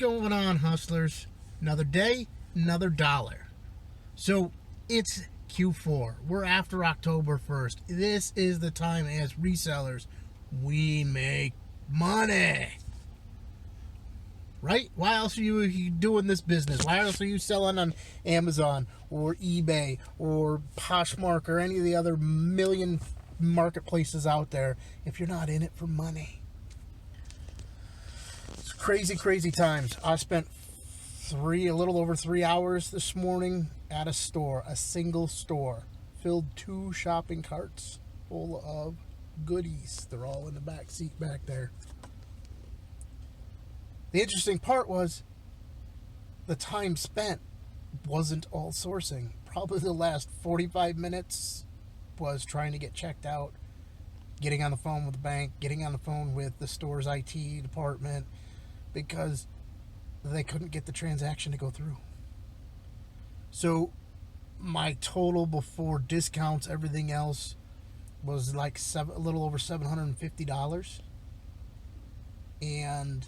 going on, hustlers? Another day, another dollar. So it's Q4. We're after October 1st. This is the time as resellers we make money. Right? Why else are you doing this business? Why else are you selling on Amazon or eBay or Poshmark or any of the other million marketplaces out there if you're not in it for money? It's crazy times. I spent a little over 3 hours this morning at a store, a single store. Filled 2 shopping carts full of goodies. They're all in the back seat back there. The interesting part was the time spent wasn't all sourcing. Probably the last 45 minutes was trying to get checked out, getting on the phone with the bank, getting on the phone with the store's IT department, because they couldn't get the transaction to go through. So my total before discounts, everything else, was like a little over $750. And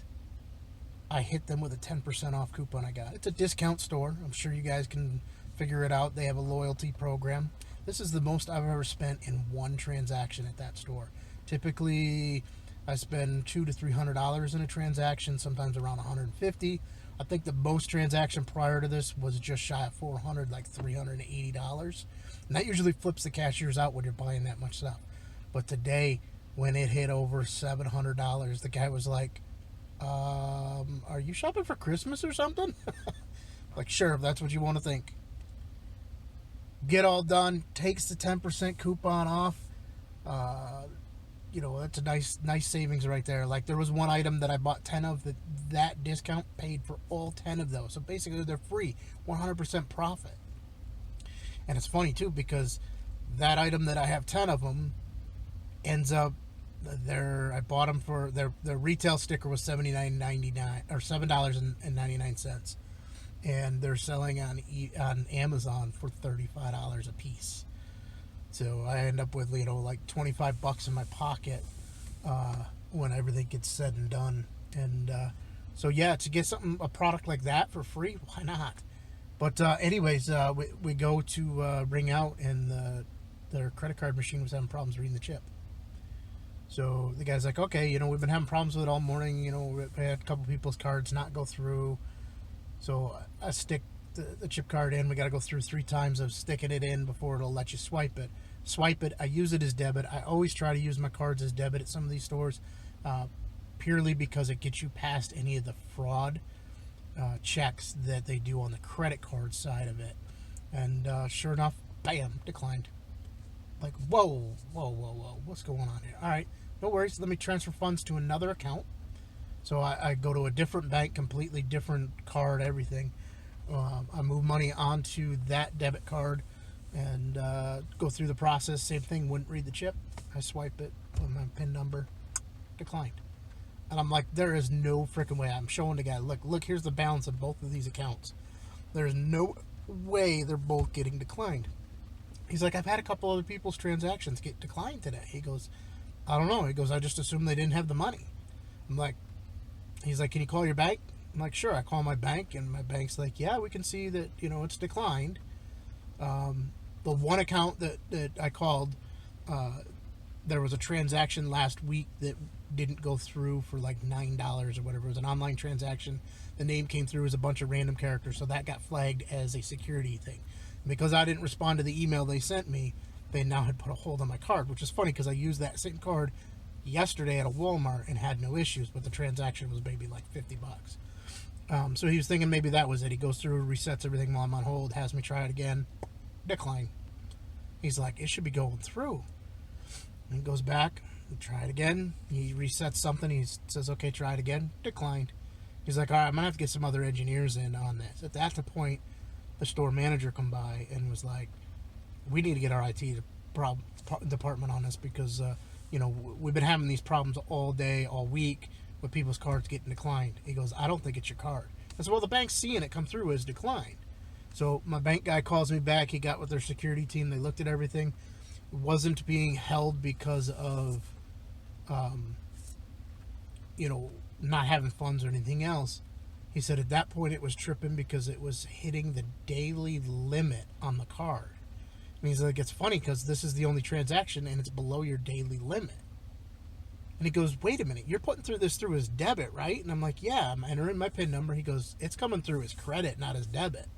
I hit them with a 10% off coupon I got. It's a discount store. I'm sure you guys can figure it out. They have a loyalty program. This is the most I've ever spent in one transaction at that store. Typically, I spend $200 to $300 in a transaction, sometimes around $150. I think the most transaction prior to this was just shy of $400, like $380. And that usually flips the cashiers out when you're buying that much stuff. But today, when it hit over $700, the guy was like, are you shopping for Christmas or something? Like, sure, if that's what you want to think. Get all done, takes the 10% coupon off. That's a nice savings right there. Like, there was one item that I bought 10 of that discount paid for all 10 of those. So basically they're free, 100% profit. And it's funny too, because that item that I have 10 of them ends up I bought them for their retail sticker was $79.99 or $7.99, and they're selling on Amazon for $35 a piece. So I end up with like $25 in my pocket when everything gets said and done. And so yeah, to get a product like that for free, why not? But anyways, we go to ring out, and their credit card machine was having problems reading the chip. So the guy's like, okay, we've been having problems with it all morning. We had a couple people's cards not go through. So I stick the chip card in. We got to go through 3 times of sticking it in before it'll let you swipe it. I use it as debit. I always try to use my cards as debit at some of these stores, purely because it gets you past any of the fraud checks that they do on the credit card side of it. And sure enough, bam, declined. Like, whoa, what's going on here? All right, no worries. Let me transfer funds to another account. So I go to a different bank, completely different card, everything. I move money onto that debit card and go through the process. Same thing, wouldn't read the chip. I swipe it, put my PIN number, declined. And I'm like, there is no freaking way. I'm showing the guy, look, here's the balance of both of these accounts. There's no way they're both getting declined. He's like, I've had a couple other people's transactions get declined today. He goes, I don't know. He goes, I just assumed they didn't have the money. I'm like, he's like, can you call your bank? I'm like, sure. I call my bank, and my bank's like, yeah, we can see that, it's declined. The one account that I called, there was a transaction last week that didn't go through for like $9 or whatever. It was an online transaction. The name came through as a bunch of random characters, so that got flagged as a security thing. Because I didn't respond to the email they sent me, they now had put a hold on my card, which is funny because I used that same card yesterday at a Walmart and had no issues, but the transaction was maybe like $50. So he was thinking maybe that was it. He goes through, resets everything while I'm on hold, has me try it again, decline. He's like, it should be going through. And he goes back, try it again. He resets something. He says, okay, try it again, declined. He's like, all right, I'm gonna have to get some other engineers in on this. At that point, the store manager come by and was like, we need to get our IT department on this because we've been having these problems all day, all week with people's cards getting declined. He goes, I don't think it's your card. I said, well, the bank's seeing it come through as declined. So my bank guy calls me back. He got with their security team. They looked at everything. It wasn't being held because of not having funds or anything else. He said at that point it was tripping because it was hitting the daily limit on the card. And he's like, it's funny because this is the only transaction and it's below your daily limit. And he goes, wait a minute, you're putting through this through his debit, right? And I'm like, yeah, I'm entering my PIN number. He goes, it's coming through his credit, not his debit.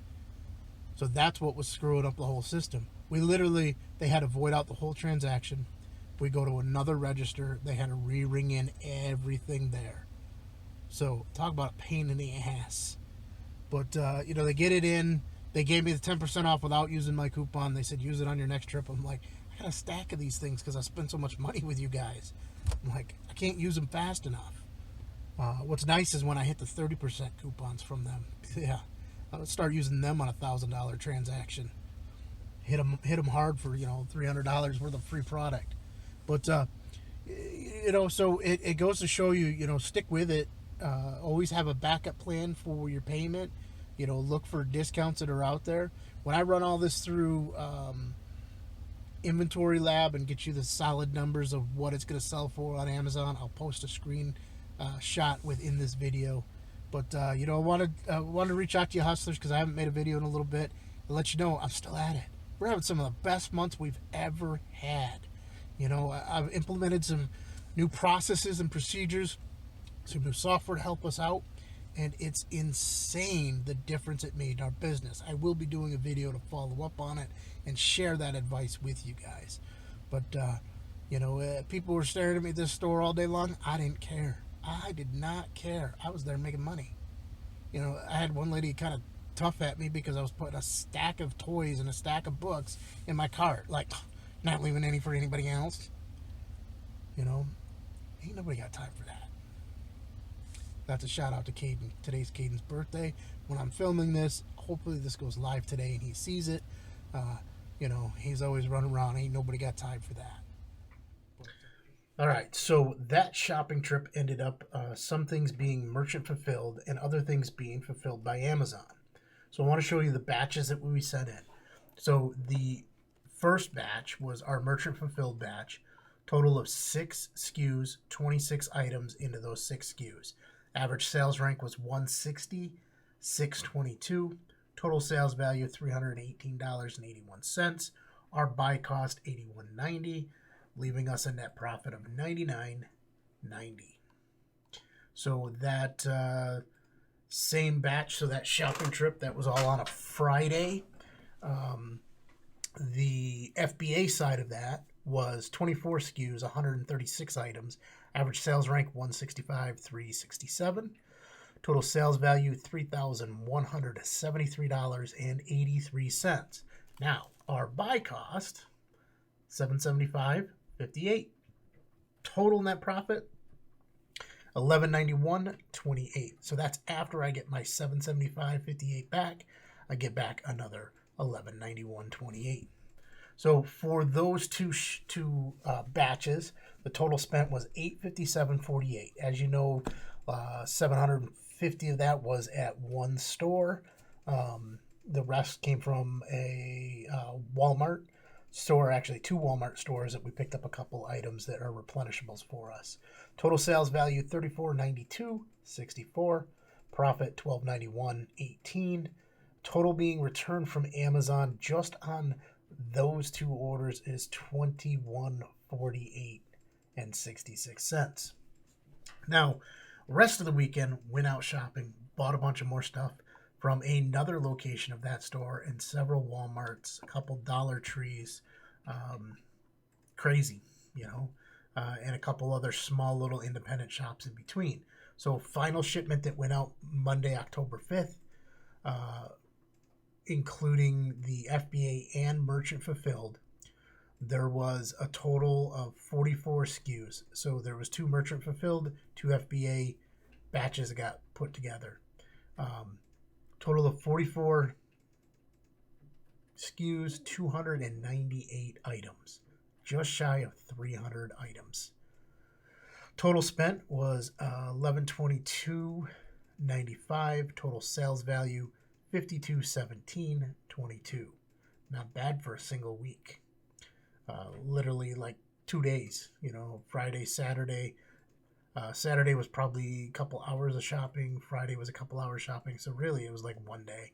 So that's what was screwing up the whole system. They had to void out the whole transaction. We go to another register. They had to re-ring in everything there. So talk about a pain in the ass. But, they get it in. They gave me the 10% off without using my coupon. They said, use it on your next trip. I'm like, I got a stack of these things because I spent so much money with you guys. I'm like, I can't use them fast enough. What's nice is when I hit the 30% coupons from them. Yeah, I'll start using them on a $1,000 transaction. Hit them hard for $300 worth of free product. But so it goes to show you, stick with it. Always have a backup plan for your payment. Look for discounts that are out there. When I run all this through Inventory Lab and get you the solid numbers of what it's going to sell for on Amazon, I'll post a screen shot within this video. But I want to reach out to you hustlers because I haven't made a video in a little bit and let you know I'm still at it. We're having some of the best months we've ever had. I've implemented some new processes and procedures, some new software to help us out, and it's insane the difference it made in our business. I will be doing a video to follow up on it and share that advice with you guys. But, people were staring at me at this store all day long. I didn't care. I did not care. I was there making money. I had one lady kind of tough at me because I was putting a stack of toys and a stack of books in my cart. Like, not leaving any for anybody else. Ain't nobody got time for that. That's a shout out to Caden. Today's Caden's birthday. When I'm filming this, hopefully this goes live today and he sees it. He's always running around. Ain't nobody got time for that. All right, so that shopping trip ended up some things being merchant fulfilled and other things being fulfilled by Amazon. So I want to show you the batches that we sent in. So the first batch was our merchant fulfilled batch. Total of 6 SKUs, 26 items into those 6 SKUs. Average sales rank was 160, 622. Total sales value $318.81. Our buy cost $81.90, leaving us a net profit of $99.90. So that same batch, so that shopping trip, that was all on a Friday. The FBA side of that was 24 SKUs, 136 items. Average sales rank 165, 367. Total sales value $3,173.83. Now, our buy cost $775.58. Total net profit $1191.28. So that's after I get my $775.58 back. I get back another $1191.28. So for those two batches, the total spent was $857.48. As you know, 750 of that was at one store. The rest came from a Walmart store, actually 2 Walmart stores that we picked up a couple items that are replenishables for us. Total sales value $34.92.64. Profit $12.91.18. Total being returned from Amazon just on those 2 orders is $21.48.66. Now, rest of the weekend, went out shopping, bought a bunch of more stuff from another location of that store and several Walmarts, a couple Dollar Trees, crazy, and a couple other small little independent shops in between. So final shipment that went out Monday, October 5th, including the FBA and merchant fulfilled, there was a total of 44 SKUs. So there was 2 merchant fulfilled, 2 FBA batches that got put together. Total of 44 SKUs, 298 items, just shy of 300 items. Total spent was $1122.95. Total sales value $52.17.22. Not bad for a single week. Literally like 2 days, Friday, Saturday, Saturday was probably a couple hours of shopping. Friday was a couple hours shopping. So really, it was like one day.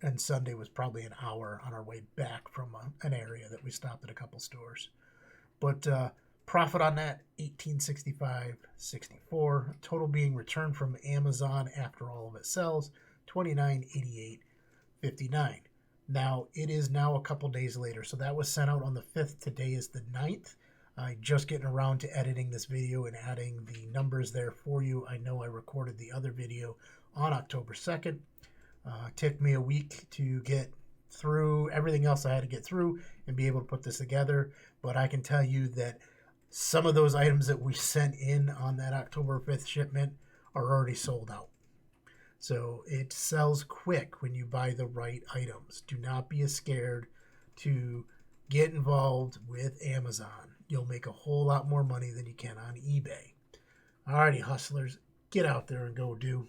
And Sunday was probably an hour on our way back from an area that we stopped at a couple stores. But profit on that, $18.65.64. Total being returned from Amazon after all of it sells, $29.88.59. Now, it is now a couple days later. So that was sent out on the 5th. Today is the 9th. Just getting around to editing this video and adding the numbers there for you. I know I recorded the other video on October 2nd. Took me a week to get through everything else I had to get through and be able to put this together. But I can tell you that some of those items that we sent in on that October 5th shipment are already sold out. So it sells quick when you buy the right items. Do not be scared to get involved with Amazon. You'll make a whole lot more money than you can on eBay. Alrighty, hustlers, get out there and go do